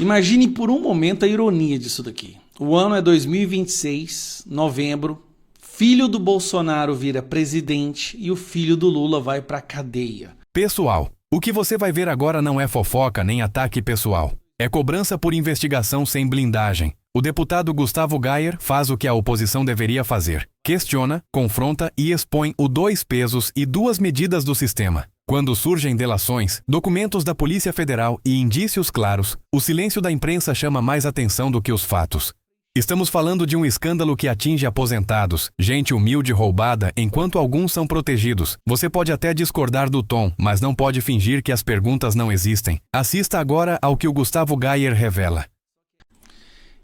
Imagine por um momento a ironia disso daqui. O ano é 2026, novembro, filho do Bolsonaro vira presidente e o filho do Lula vai pra cadeia. Pessoal, o que você vai ver agora não é fofoca nem ataque pessoal. É cobrança por investigação sem blindagem. O deputado Gustavo Gayer faz o que a oposição deveria fazer. Questiona, confronta e expõe o dois pesos e duas medidas do sistema. Quando surgem delações, documentos da Polícia Federal e indícios claros, o silêncio da imprensa chama mais atenção do que os fatos. Estamos falando de um escândalo que atinge aposentados, gente humilde roubada, enquanto alguns são protegidos. Você pode até discordar do tom, mas não pode fingir que as perguntas não existem. Assista agora ao que o Gustavo Gayer revela.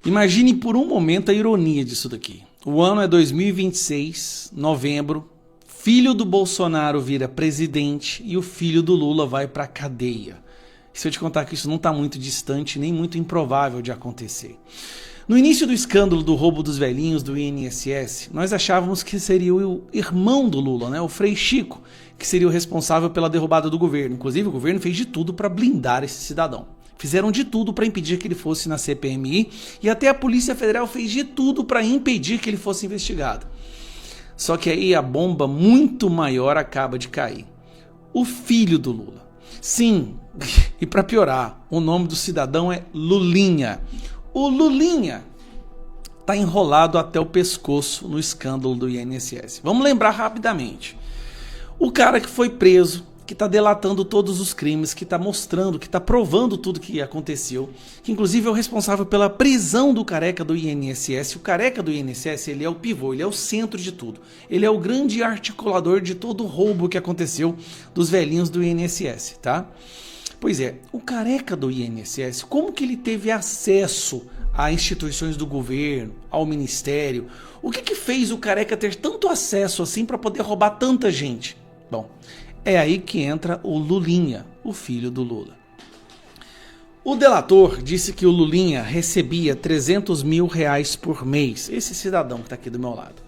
Imagine por um momento a ironia disso daqui. O ano é 2026, novembro, filho do Bolsonaro vira presidente e o filho do Lula vai pra cadeia. E se eu te contar que isso não está muito distante, nem muito improvável de acontecer. No início do escândalo do roubo dos velhinhos do INSS, nós achávamos que seria o irmão do Lula, né, o Frei Chico, que seria o responsável pela derrubada do governo. Inclusive, o governo fez de tudo para blindar esse cidadão. Fizeram de tudo para impedir que ele fosse na CPMI e até a Polícia Federal fez de tudo para impedir que ele fosse investigado. Só que aí a bomba muito maior acaba de cair. O filho do Lula. Sim, e para piorar, o nome do cidadão é Lulinha. O Lulinha está enrolado até o pescoço no escândalo do INSS. Vamos lembrar rapidamente. O cara que foi preso, que está delatando todos os crimes, que está mostrando, que está provando tudo que aconteceu, que inclusive é o responsável pela prisão do careca do INSS. O careca do INSS, ele é o pivô, ele é o centro de tudo. Ele é o grande articulador de todo o roubo que aconteceu dos velhinhos do INSS, tá? Pois é, o careca do INSS, como que ele teve acesso a instituições do governo, ao ministério? O que fez o careca ter tanto acesso assim para poder roubar tanta gente? Bom, é aí que entra o Lulinha, o filho do Lula. O delator disse que o Lulinha recebia R$300 mil por mês, esse cidadão que está aqui do meu lado,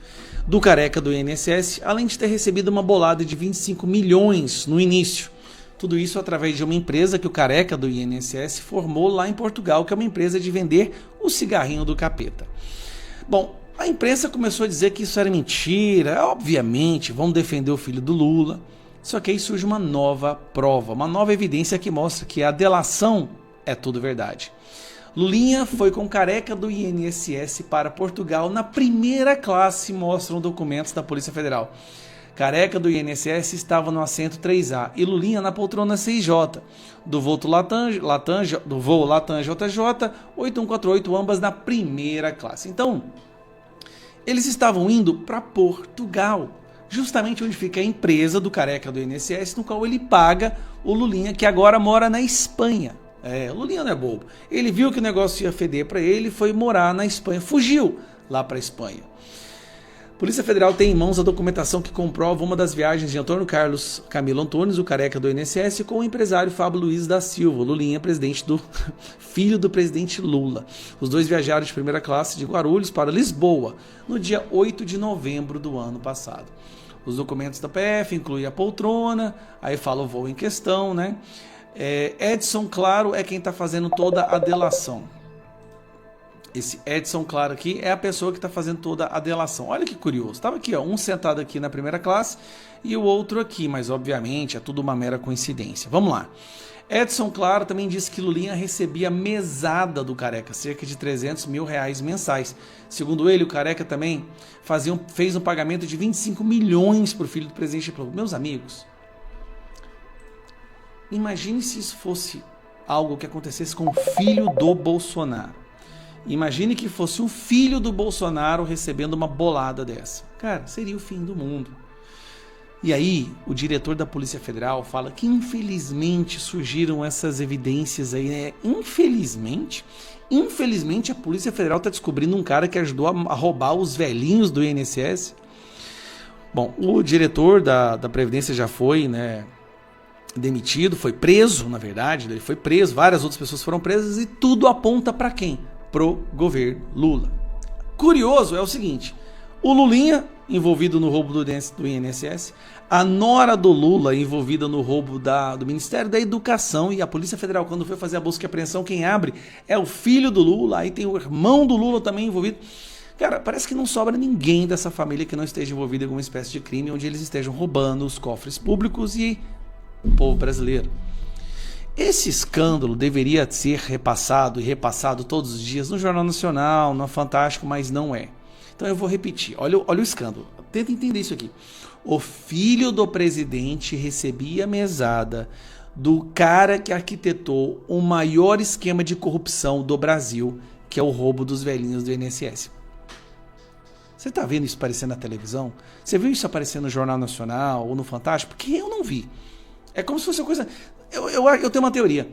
do careca do INSS, além de ter recebido uma bolada de 25 milhões no início. Tudo isso através de uma empresa que o careca do INSS formou lá em Portugal, que é uma empresa de vender o cigarrinho do capeta. Bom, a imprensa começou a dizer que isso era mentira, obviamente, vão defender o filho do Lula. Só que aí surge uma nova prova, uma nova evidência que mostra que a delação é tudo verdade. Lulinha foi com o careca do INSS para Portugal na primeira classe, mostram documentos da Polícia Federal. Careca do INSS estava no assento 3A e Lulinha na poltrona 6J, do voo Latam JJ 8148, ambas na primeira classe. Então, eles estavam indo para Portugal, justamente onde fica a empresa do careca do INSS, no qual ele paga o Lulinha, que agora mora na Espanha. O Lulinha não é bobo. Ele viu que o negócio ia feder para ele e foi morar na Espanha, fugiu lá para a Espanha. A Polícia Federal tem em mãos a documentação que comprova uma das viagens de Antônio Carlos Camilo Antunes, o careca do INSS, com o empresário Fábio Luiz da Silva, Lulinha, filho do presidente Lula. Os dois viajaram de primeira classe de Guarulhos para Lisboa, no dia 8 de novembro do ano passado. Os documentos da PF incluem a poltrona, aí fala o voo em questão, né? Edson Claro é quem está fazendo toda a delação. Esse Edson Claro aqui é a pessoa que está fazendo toda a delação. Olha que curioso. Estava aqui, ó, um sentado aqui na primeira classe e o outro aqui, mas obviamente é tudo uma mera coincidência. Vamos lá. Edson Claro também disse que Lulinha recebia mesada do careca, cerca de R$300 mil mensais. Segundo ele, o careca também fez um pagamento de 25 milhões para o filho do presidente. Meus amigos, imagine se isso fosse algo que acontecesse com o filho do Bolsonaro. Imagine que fosse o filho do Bolsonaro recebendo uma bolada dessa. Cara, seria o fim do mundo. E aí, o diretor da Polícia Federal fala que infelizmente surgiram essas evidências aí, né? Infelizmente a Polícia Federal está descobrindo um cara que ajudou a roubar os velhinhos do INSS. Bom, o diretor da Previdência já foi, né, demitido, foi preso, na verdade, ele foi preso, várias outras pessoas foram presas e tudo aponta para quem? Pro governo Lula. Curioso é o seguinte, o Lulinha envolvido no roubo do INSS, a nora do Lula envolvida no roubo do Ministério da Educação, e a Polícia Federal, quando foi fazer a busca e apreensão, quem abre é o filho do Lula, aí tem o irmão do Lula também envolvido. Cara, parece que não sobra ninguém dessa família que não esteja envolvido em alguma espécie de crime onde eles estejam roubando os cofres públicos e o povo brasileiro. Esse escândalo deveria ser repassado e repassado todos os dias no Jornal Nacional, no Fantástico, mas não é. Então eu vou repetir, olha o escândalo, tenta entender isso aqui. O filho do presidente recebia mesada do cara que arquitetou o maior esquema de corrupção do Brasil, que é o roubo dos velhinhos do INSS. Você tá vendo isso aparecendo na televisão? Você viu isso aparecendo no Jornal Nacional ou no Fantástico? Porque eu não vi. É como se fosse uma coisa... Eu tenho uma teoria.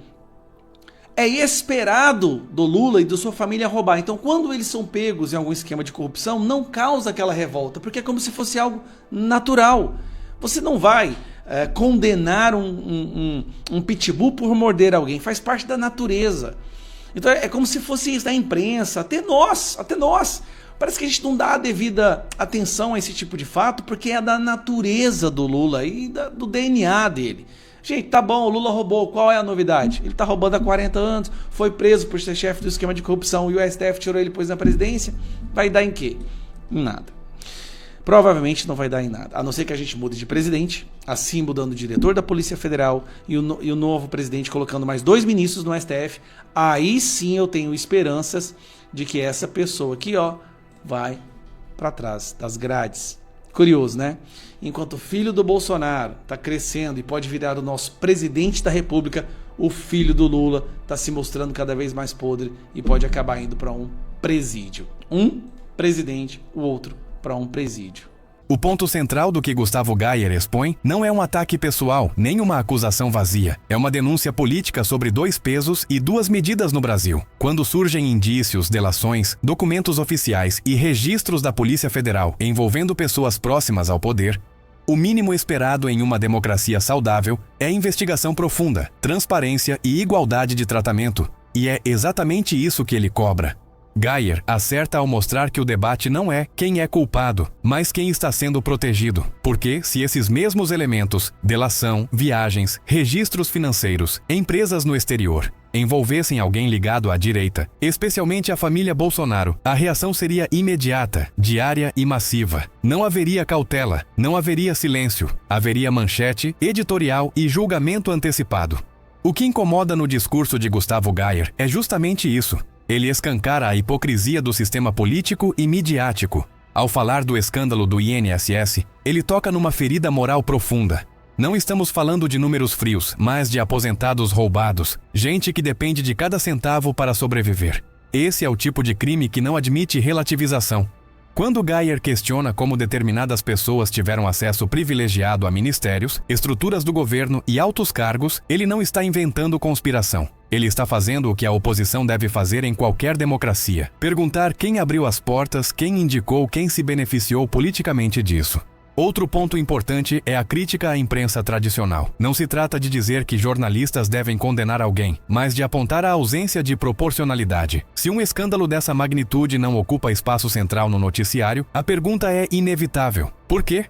É esperado do Lula e da sua família roubar. Então, quando eles são pegos em algum esquema de corrupção, não causa aquela revolta, porque é como se fosse algo natural. Você não vai condenar um pitbull por morder alguém. Faz parte da natureza. Então, é como se fosse isso da imprensa. Até nós. Parece que a gente não dá a devida atenção a esse tipo de fato, porque é da natureza do Lula e do DNA dele. Gente, tá bom, o Lula roubou, qual é a novidade? Ele tá roubando há 40 anos, foi preso por ser chefe do esquema de corrupção e o STF tirou ele e pôs na presidência. Vai dar em quê? Em nada. Provavelmente não vai dar em nada, a não ser que a gente mude de presidente, assim mudando o diretor da Polícia Federal e o novo presidente colocando mais 2 ministros no STF. Aí sim eu tenho esperanças de que essa pessoa aqui, vai para trás das grades. Curioso, né? Enquanto o filho do Bolsonaro está crescendo e pode virar o nosso presidente da República, o filho do Lula está se mostrando cada vez mais podre e pode acabar indo para um presídio. Um presidente, o outro para um presídio. O ponto central do que Gustavo Gayer expõe não é um ataque pessoal, nem uma acusação vazia. É uma denúncia política sobre 2 pesos e 2 medidas no Brasil. Quando surgem indícios, delações, documentos oficiais e registros da Polícia Federal envolvendo pessoas próximas ao poder, o mínimo esperado em uma democracia saudável é investigação profunda, transparência e igualdade de tratamento. E é exatamente isso que ele cobra. Gayer acerta ao mostrar que o debate não é quem é culpado, mas quem está sendo protegido. Porque se esses mesmos elementos, delação, viagens, registros financeiros, empresas no exterior, envolvessem alguém ligado à direita, especialmente a família Bolsonaro, a reação seria imediata, diária e massiva. Não haveria cautela, não haveria silêncio, haveria manchete, editorial e julgamento antecipado. O que incomoda no discurso de Gustavo Gayer é justamente isso. Ele escancara a hipocrisia do sistema político e midiático. Ao falar do escândalo do INSS, ele toca numa ferida moral profunda. Não estamos falando de números frios, mas de aposentados roubados, gente que depende de cada centavo para sobreviver. Esse é o tipo de crime que não admite relativização. Quando Gayer questiona como determinadas pessoas tiveram acesso privilegiado a ministérios, estruturas do governo e altos cargos, ele não está inventando conspiração. Ele está fazendo o que a oposição deve fazer em qualquer democracia: perguntar quem abriu as portas, quem indicou, quem se beneficiou politicamente disso. Outro ponto importante é a crítica à imprensa tradicional. Não se trata de dizer que jornalistas devem condenar alguém, mas de apontar a ausência de proporcionalidade. Se um escândalo dessa magnitude não ocupa espaço central no noticiário, a pergunta é inevitável: por quê?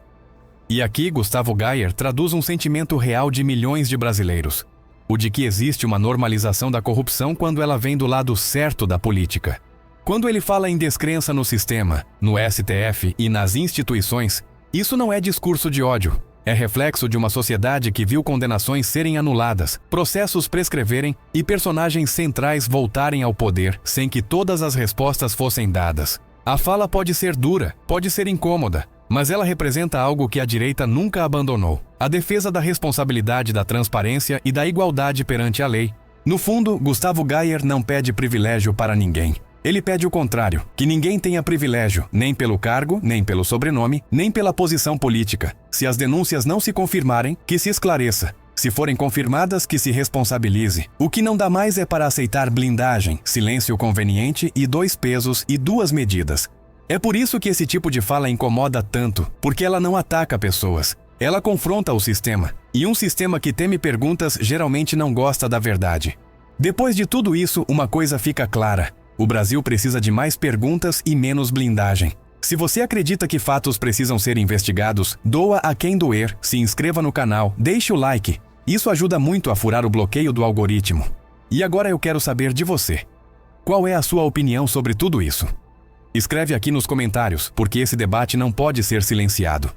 E aqui Gustavo Gayer traduz um sentimento real de milhões de brasileiros: o de que existe uma normalização da corrupção quando ela vem do lado certo da política. Quando ele fala em descrença no sistema, no STF e nas instituições, isso não é discurso de ódio. É reflexo de uma sociedade que viu condenações serem anuladas, processos prescreverem e personagens centrais voltarem ao poder sem que todas as respostas fossem dadas. A fala pode ser dura, pode ser incômoda, mas ela representa algo que a direita nunca abandonou: a defesa da responsabilidade, da transparência e da igualdade perante a lei. No fundo, Gustavo Gayer não pede privilégio para ninguém. Ele pede o contrário: que ninguém tenha privilégio, nem pelo cargo, nem pelo sobrenome, nem pela posição política. Se as denúncias não se confirmarem, que se esclareça. Se forem confirmadas, que se responsabilize. O que não dá mais é para aceitar blindagem, silêncio conveniente e 2 pesos e 2 medidas. É por isso que esse tipo de fala incomoda tanto, porque ela não ataca pessoas. Ela confronta o sistema. E um sistema que teme perguntas geralmente não gosta da verdade. Depois de tudo isso, uma coisa fica clara: o Brasil precisa de mais perguntas e menos blindagem. Se você acredita que fatos precisam ser investigados, doa a quem doer, se inscreva no canal, deixe o like. Isso ajuda muito a furar o bloqueio do algoritmo. E agora eu quero saber de você. Qual é a sua opinião sobre tudo isso? Escreve aqui nos comentários, porque esse debate não pode ser silenciado.